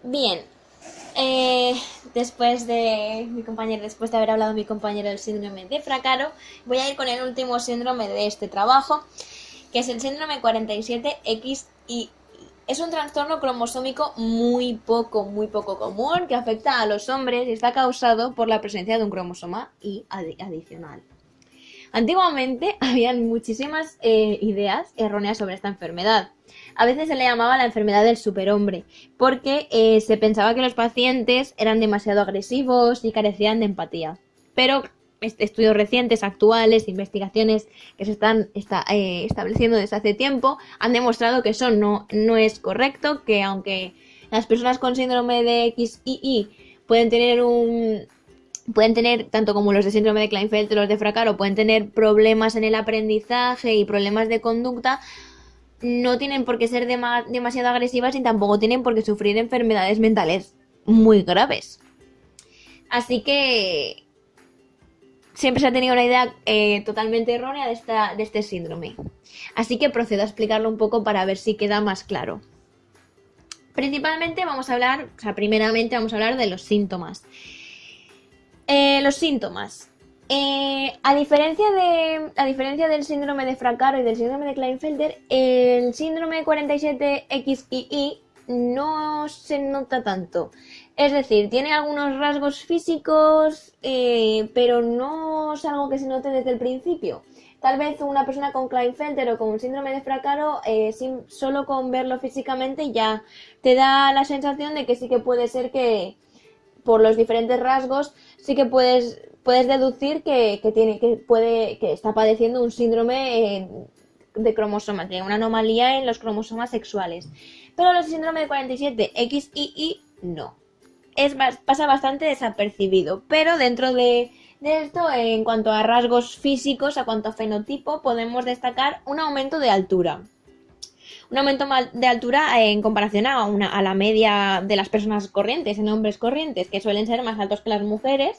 Bien, después después de haber hablado mi compañero del síndrome de Fracaro, voy a ir con el último síndrome de este trabajo, que es el síndrome 47XI. Es un trastorno cromosómico muy poco común que afecta a los hombres y está causado por la presencia de un cromosoma Y adicional. Antiguamente habían muchísimas ideas erróneas sobre esta enfermedad. A veces se le llamaba la enfermedad del superhombre, porque se pensaba que los pacientes eran demasiado agresivos y carecían de empatía. Pero estudios recientes, actuales, investigaciones que se están estableciendo desde hace tiempo, han demostrado que eso no es correcto, que aunque las personas con síndrome de XII pueden tener, tanto como los de síndrome de Klinefelter o los de Fracaro, pueden tener problemas en el aprendizaje y problemas de conducta, no tienen por qué ser demasiado agresivas y tampoco tienen por qué sufrir enfermedades mentales muy graves. Así que siempre se ha tenido una idea totalmente errónea de este síndrome. Así que procedo a explicarlo un poco para ver si queda más claro. Primeramente vamos a hablar de los síntomas. Los síntomas. A diferencia del síndrome de Fracaro y del síndrome de Klinefelter, el síndrome 47XII no se nota tanto. Es decir, tiene algunos rasgos físicos, pero no es algo que se note desde el principio. Tal vez una persona con Klinefelter o con un síndrome de Fracaro, solo con verlo físicamente ya te da la sensación de que sí que puede ser que, por los diferentes rasgos, sí que puedes deducir que está padeciendo un síndrome de cromosoma, tiene una anomalía en los cromosomas sexuales. Pero el síndrome de 47XII no. Pasa bastante desapercibido, pero dentro de esto, en cuanto a rasgos físicos, a cuanto a fenotipo, podemos destacar un aumento de altura. Un aumento de altura en comparación a la media de las personas corrientes, en hombres corrientes, que suelen ser más altos que las mujeres,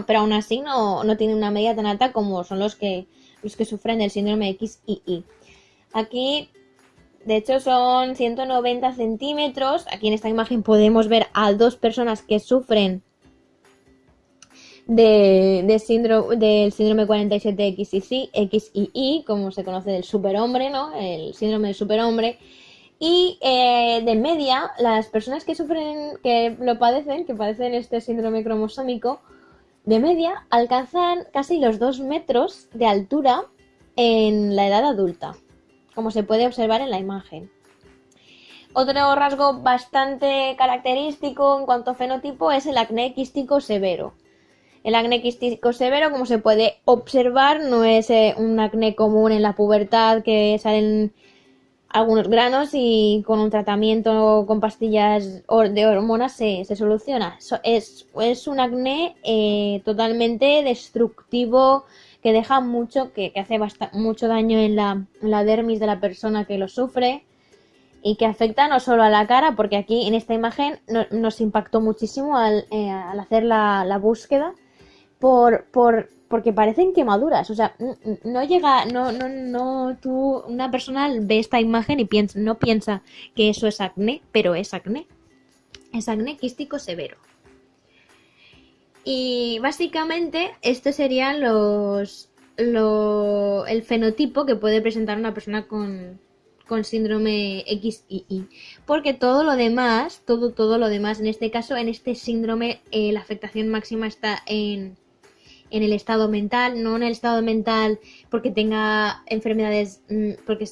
pero aún así no tienen una media tan alta como son los que sufren el síndrome XII. Aquí, de hecho, son 190 centímetros. Aquí en esta imagen podemos ver a dos personas que sufren del síndrome 47XII, como se conoce, del superhombre, ¿no? El síndrome del superhombre. Y de media, las personas que padecen este síndrome cromosómico, de media alcanzan casi los 2 metros de altura en la edad adulta, como se puede observar en la imagen. Otro rasgo bastante característico en cuanto a fenotipo es el acné quístico severo. El acné quístico severo, como se puede observar, no es un acné común en la pubertad que salen algunos granos y con un tratamiento con pastillas de hormonas se soluciona. Es un acné totalmente destructivo, que deja mucho, que hace mucho daño en la dermis de la persona que lo sufre y que afecta no solo a la cara, porque aquí en esta imagen nos impactó muchísimo al hacer la búsqueda, porque parecen quemaduras. O sea, no llega, una persona ve esta imagen y no piensa que eso es acné, pero es acné. Es acné quístico severo. Y básicamente estos serían el fenotipo que puede presentar una persona con síndrome XII, porque todo lo demás, todo lo demás, en este caso, en este síndrome, la afectación máxima está en el estado mental, no en el estado mental porque tenga enfermedades, porque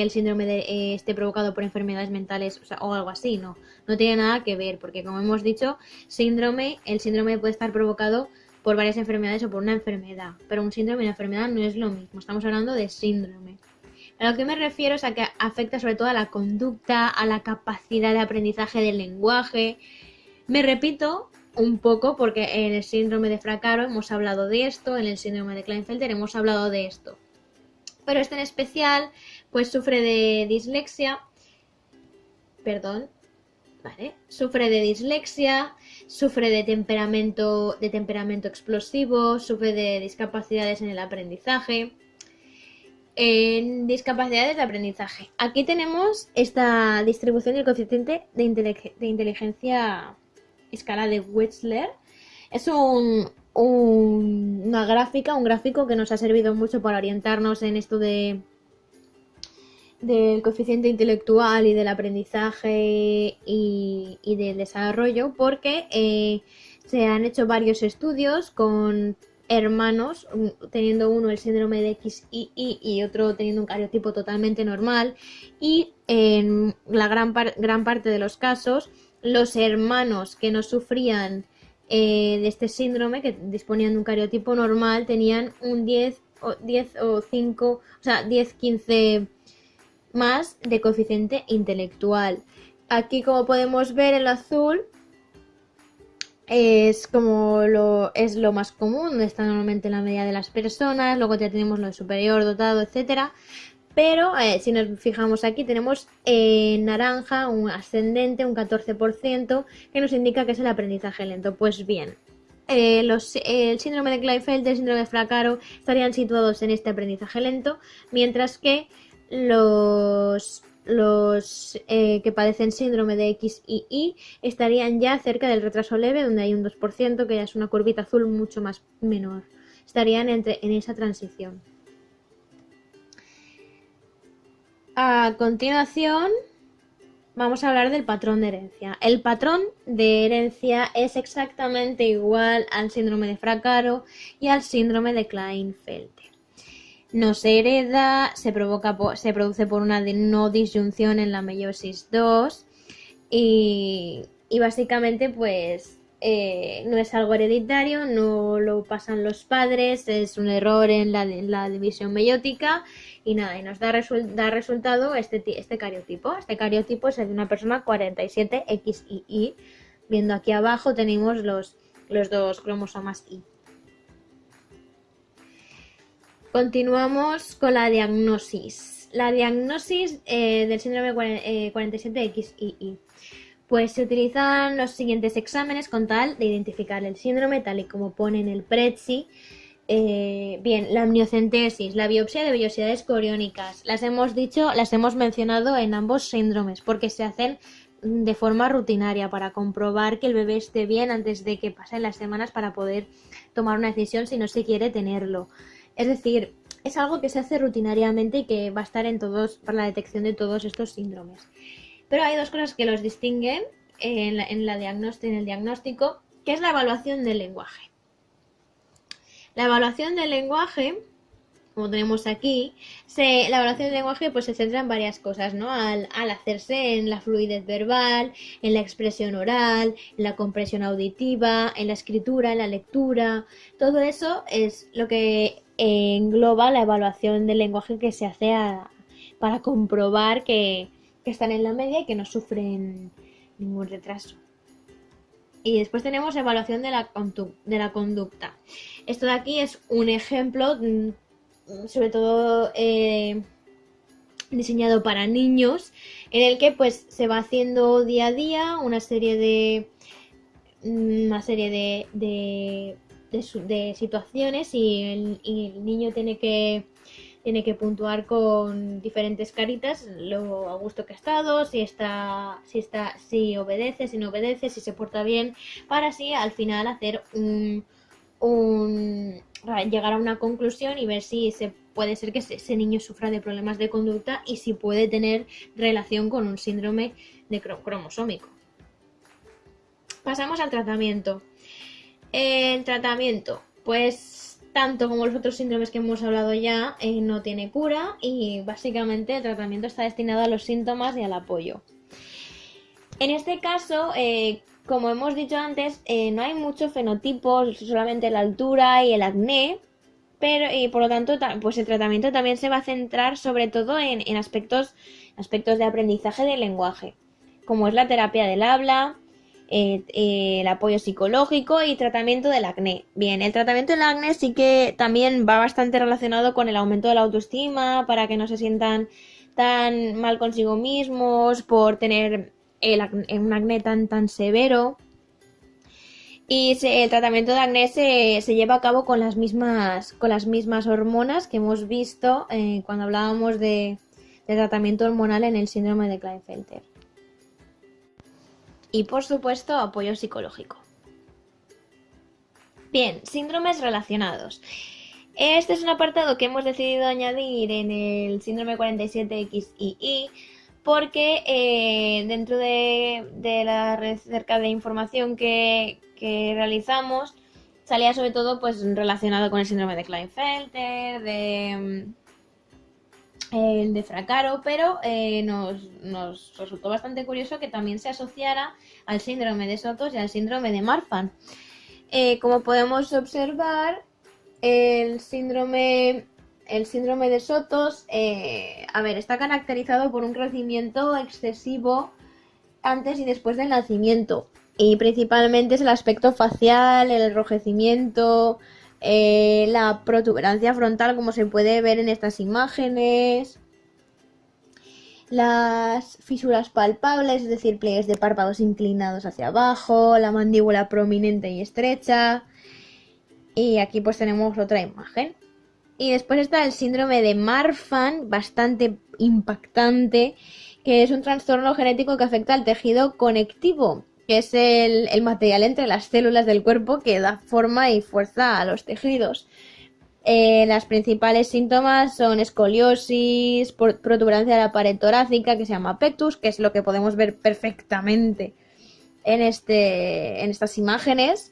el síndrome esté provocado por enfermedades mentales, o algo así, no tiene nada que ver, porque como hemos dicho, el síndrome puede estar provocado por varias enfermedades o por una enfermedad, pero un síndrome y una enfermedad no es lo mismo, estamos hablando de síndrome. A lo que me refiero es a que afecta sobre todo a la conducta, a la capacidad de aprendizaje del lenguaje. Me repito un poco porque en el síndrome de Fracaro hemos hablado de esto, en el síndrome de Klinefelter hemos hablado de esto. Pero este en especial pues sufre de dislexia, sufre de temperamento explosivo, sufre de discapacidades en el aprendizaje. En discapacidades de aprendizaje. Aquí tenemos esta distribución del coeficiente de inteligencia escala de Wechsler. Es una gráfica, un gráfico que nos ha servido mucho para orientarnos en esto del coeficiente intelectual y del aprendizaje y del desarrollo, porque se han hecho varios estudios con hermanos, teniendo uno el síndrome de XII y otro teniendo un cariotipo totalmente normal, y en la gran parte de los casos los hermanos que no sufrían de este síndrome, que disponían de un cariotipo normal, tenían un 10 o 5, o sea, 10-15 más de coeficiente intelectual. Aquí, como podemos ver, el azul es lo más común, donde está normalmente la media de las personas. Luego ya tenemos lo de superior, dotado, etcétera. Pero si nos fijamos aquí, tenemos en naranja un ascendente, un 14%, que nos indica que es el aprendizaje lento. Pues bien, el síndrome de Klinefelter y el síndrome de Fraccaro estarían situados en este aprendizaje lento, mientras que los que padecen síndrome de XII estarían ya cerca del retraso leve, donde hay un 2%, que ya es una curvita azul mucho más menor. Estarían en esa transición. A continuación vamos a hablar del patrón de herencia. El patrón de herencia es exactamente igual al síndrome de Fraccaro y al síndrome de Klinefelter. No se hereda, se produce por una no disyunción en la meiosis 2 y básicamente pues no es algo hereditario, no lo pasan los padres, es un error en la división meiótica y nada, y nos da resultado este cariotipo. Este cariotipo es el de una persona 47XII. Viendo aquí abajo tenemos los dos cromosomas Y. Continuamos con la diagnosis. La diagnosis del síndrome 47XII. Pues se utilizan los siguientes exámenes con tal de identificar el síndrome, tal y como pone en el PRETSI. Bien, la amniocentesis, la biopsia de vellosidades coriónicas. Las hemos mencionado en ambos síndromes porque se hacen de forma rutinaria para comprobar que el bebé esté bien antes de que pasen las semanas para poder tomar una decisión si no se quiere tenerlo. Es decir, es algo que se hace rutinariamente y que va a estar para la detección de todos estos síndromes. Pero hay dos cosas que los distinguen en el diagnóstico, que es la evaluación del lenguaje. La evaluación del lenguaje, como tenemos aquí, la evaluación del lenguaje pues se centra en varias cosas, ¿no? Al hacerse en la fluidez verbal, en la expresión oral, en la comprensión auditiva, en la escritura, en la lectura. Todo eso es lo que engloba la evaluación del lenguaje que se hace para comprobar que están en la media y que no sufren ningún retraso. Y después tenemos evaluación de la conducta. Esto de aquí es un ejemplo, sobre todo diseñado para niños, en el que pues se va haciendo día a día una serie de situaciones y el niño tiene que puntuar con diferentes caritas lo a gusto que ha estado, si obedece, si no obedece, si se porta bien, para así al final hacer llegar a una conclusión y ver si puede ser que ese niño sufra de problemas de conducta y si puede tener relación con un síndrome de cromosómico. Pasamos al tratamiento. El tratamiento, pues tanto como los otros síndromes que hemos hablado ya, no tiene cura y básicamente el tratamiento está destinado a los síntomas y al apoyo. En este caso, como hemos dicho antes, no hay muchos fenotipos, solamente la altura y el acné, y por lo tanto pues el tratamiento también se va a centrar sobre todo en aspectos de aprendizaje del lenguaje, como es la terapia del habla, el apoyo psicológico y tratamiento del acné. Bien, el tratamiento del acné sí que también va bastante relacionado con el aumento de la autoestima, para que no se sientan tan mal consigo mismos por tener un acné tan severo. Y el tratamiento de acné se lleva a cabo con las mismas hormonas que hemos visto cuando hablábamos de tratamiento hormonal en el síndrome de Klinefelter. Y por supuesto, apoyo psicológico. Bien, síndromes relacionados. Este es un apartado que hemos decidido añadir en el síndrome 47XII porque dentro de la recerca de información que realizamos salía sobre todo pues relacionado con el síndrome de Klinefelter, el de Fraccaro, pero nos resultó bastante curioso que también se asociara al síndrome de Sotos y al síndrome de Marfan. Como podemos observar, el síndrome de Sotos, está caracterizado por un crecimiento excesivo antes y después del nacimiento. Y principalmente es el aspecto facial, el enrojecimiento, la protuberancia frontal, como se puede ver en estas imágenes, las fisuras palpables, es decir, pliegues de párpados inclinados hacia abajo, la mandíbula prominente y estrecha. Y aquí pues tenemos otra imagen. Y después está el síndrome de Marfan, bastante impactante, que es un trastorno genético que afecta al tejido conectivo, que es el material entre las células del cuerpo que da forma y fuerza a los tejidos. Las principales síntomas son escoliosis, protuberancia de la pared torácica, que se llama pectus, que es lo que podemos ver perfectamente en estas imágenes.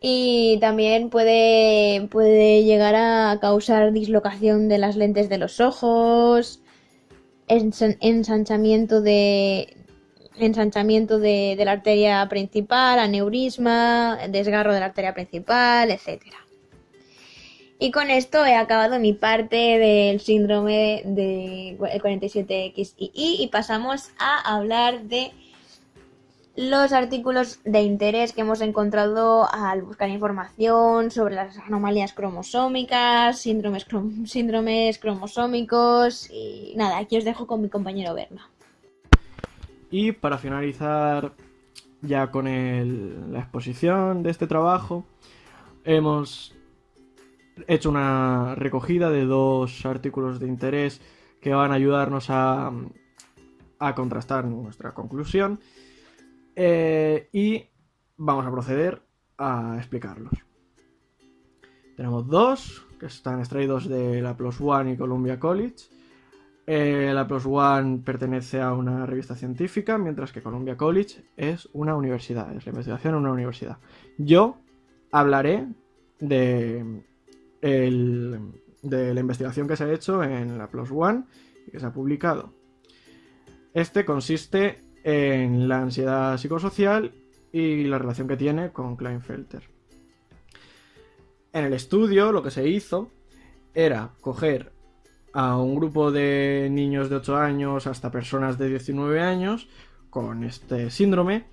Y también puede llegar a causar dislocación de las lentes de los ojos, ensanchamiento de la arteria principal, aneurisma, desgarro de la arteria principal, etcétera. Y con esto he acabado mi parte del síndrome de 47XII y pasamos a hablar de los artículos de interés que hemos encontrado al buscar información sobre las anomalías cromosómicas, síndromes cromosómicos y nada, aquí os dejo con mi compañero Berna. Y para finalizar ya con la exposición de este trabajo, hemos hecho una recogida de 2 artículos de interés que van a ayudarnos a contrastar nuestra conclusión. Y vamos a proceder a explicarlos. Tenemos 2 que están extraídos de la PLOS ONE y Columbia College. La PLOS ONE pertenece a una revista científica, mientras que Columbia College es una universidad, es la investigación en una universidad. Yo hablaré de la investigación que se ha hecho en la PLOS ONE y que se ha publicado. Este consiste en la ansiedad psicosocial y la relación que tiene con Klinefelter. En el estudio lo que se hizo era coger a un grupo de niños de 8 años hasta personas de 19 años con este síndrome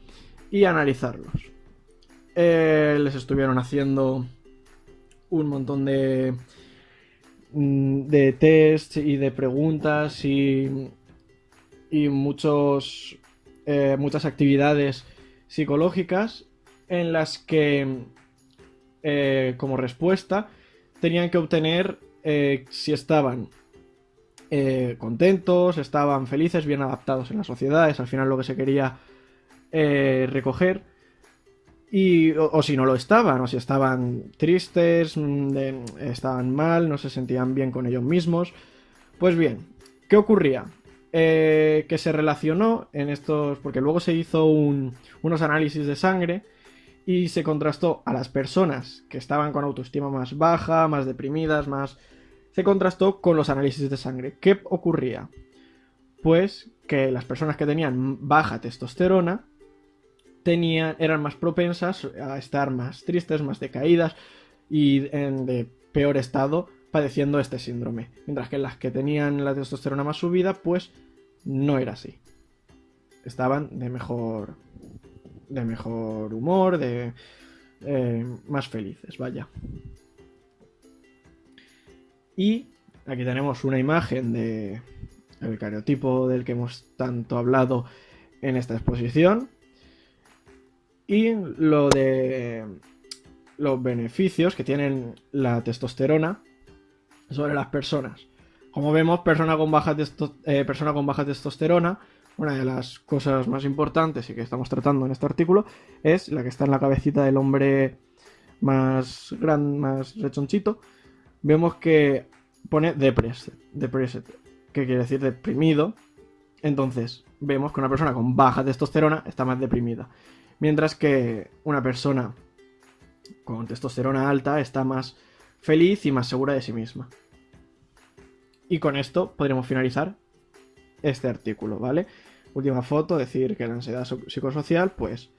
y analizarlos. Les estuvieron haciendo un montón de tests y de preguntas y muchas actividades psicológicas en las que como respuesta tenían que obtener si estaban contentos, estaban felices, bien adaptados en la sociedad. Es al final lo que se quería recoger. O si no lo estaban, o si estaban tristes, estaban mal, no se sentían bien con ellos mismos. Pues bien, ¿qué ocurría? Que se relacionó en estos, porque luego se hizo unos análisis de sangre y se contrastó a las personas que estaban con autoestima más baja, más deprimidas, se contrastó con los análisis de sangre. ¿Qué ocurría? Pues que las personas que tenían baja testosterona eran más propensas a estar más tristes, más decaídas y de peor estado padeciendo este síndrome, mientras que las que tenían la testosterona más subida pues no era así, estaban de mejor humor, más felices, vaya. Y aquí tenemos una imagen del cariotipo del que hemos tanto hablado en esta exposición. y lo de los beneficios que tienen la testosterona sobre las personas. Como vemos, persona con baja testosterona, una de las cosas más importantes y que estamos tratando en este artículo es la que está en la cabecita del hombre más rechonchito. Vemos que pone depressed, que quiere decir deprimido. Entonces, vemos que una persona con baja testosterona está más deprimida, mientras que una persona con testosterona alta está más feliz y más segura de sí misma. Y con esto podremos finalizar este artículo, ¿vale? Última foto, decir que la ansiedad psicosocial pues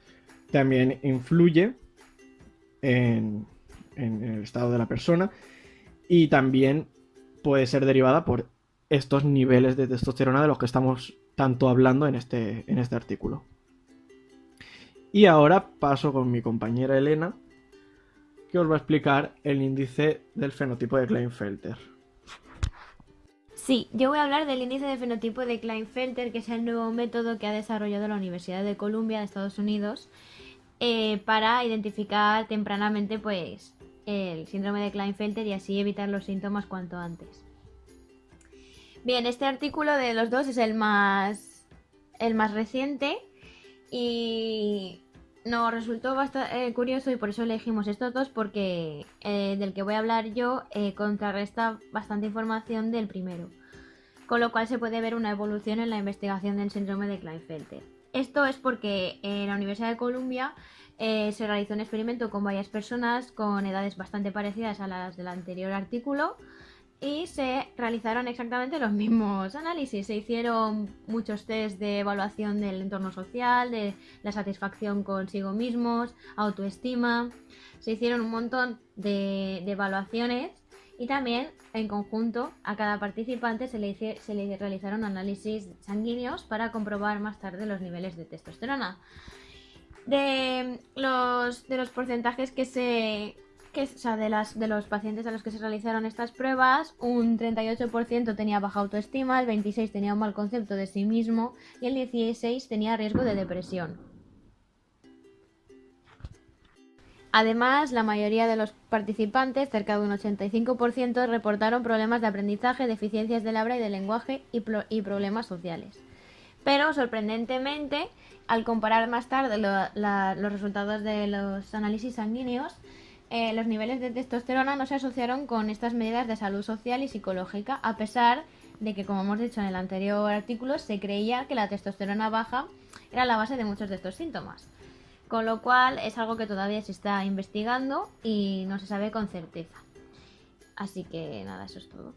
también influye en el estado de la persona y también puede ser derivada por estos niveles de testosterona de los que estamos tanto hablando en este artículo. Y ahora paso con mi compañera Elena, que os va a explicar el índice del fenotipo de Klinefelter. Sí, yo voy a hablar del índice de fenotipo de Klinefelter, que es el nuevo método que ha desarrollado la Universidad de Columbia de Estados Unidos para identificar tempranamente pues, el síndrome de Klinefelter y así evitar los síntomas cuanto antes. Bien, este artículo de los dos es el más reciente y nos resultó bastante curioso y por eso elegimos estos dos porque del que voy a hablar yo contrarresta bastante información del primero, con lo cual se puede ver una evolución en la investigación del síndrome de Klinefelter. Esto es porque en la Universidad de Columbia se realizó un experimento con varias personas con edades bastante parecidas a las del anterior artículo y se realizaron exactamente los mismos análisis. Se hicieron muchos test de evaluación del entorno social, de la satisfacción consigo mismos, autoestima. Se hicieron un montón de evaluaciones y también en conjunto a cada participante se le realizaron análisis sanguíneos para comprobar más tarde los niveles de testosterona. De los porcentajes de los pacientes a los que se realizaron estas pruebas, un 38% tenía baja autoestima, el 26% tenía un mal concepto de sí mismo y el 16% tenía riesgo de depresión. Además, la mayoría de los participantes, cerca de un 85%, reportaron problemas de aprendizaje, deficiencias del habla y del lenguaje y problemas sociales. Pero, sorprendentemente, al comparar más tarde los resultados de los análisis sanguíneos, los niveles de testosterona no se asociaron con estas medidas de salud social y psicológica, a pesar de que, como hemos dicho en el anterior artículo, se creía que la testosterona baja era la base de muchos de estos síntomas. Con lo cual es algo que todavía se está investigando y no se sabe con certeza. Así que nada, eso es todo.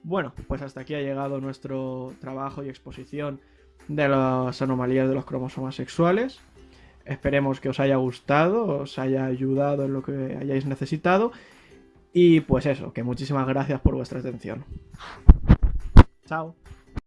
Bueno, pues hasta aquí ha llegado nuestro trabajo y exposición de las anomalías de los cromosomas sexuales. Esperemos que os haya gustado, os haya ayudado en lo que hayáis necesitado. Y pues eso, que muchísimas gracias por vuestra atención. Chao.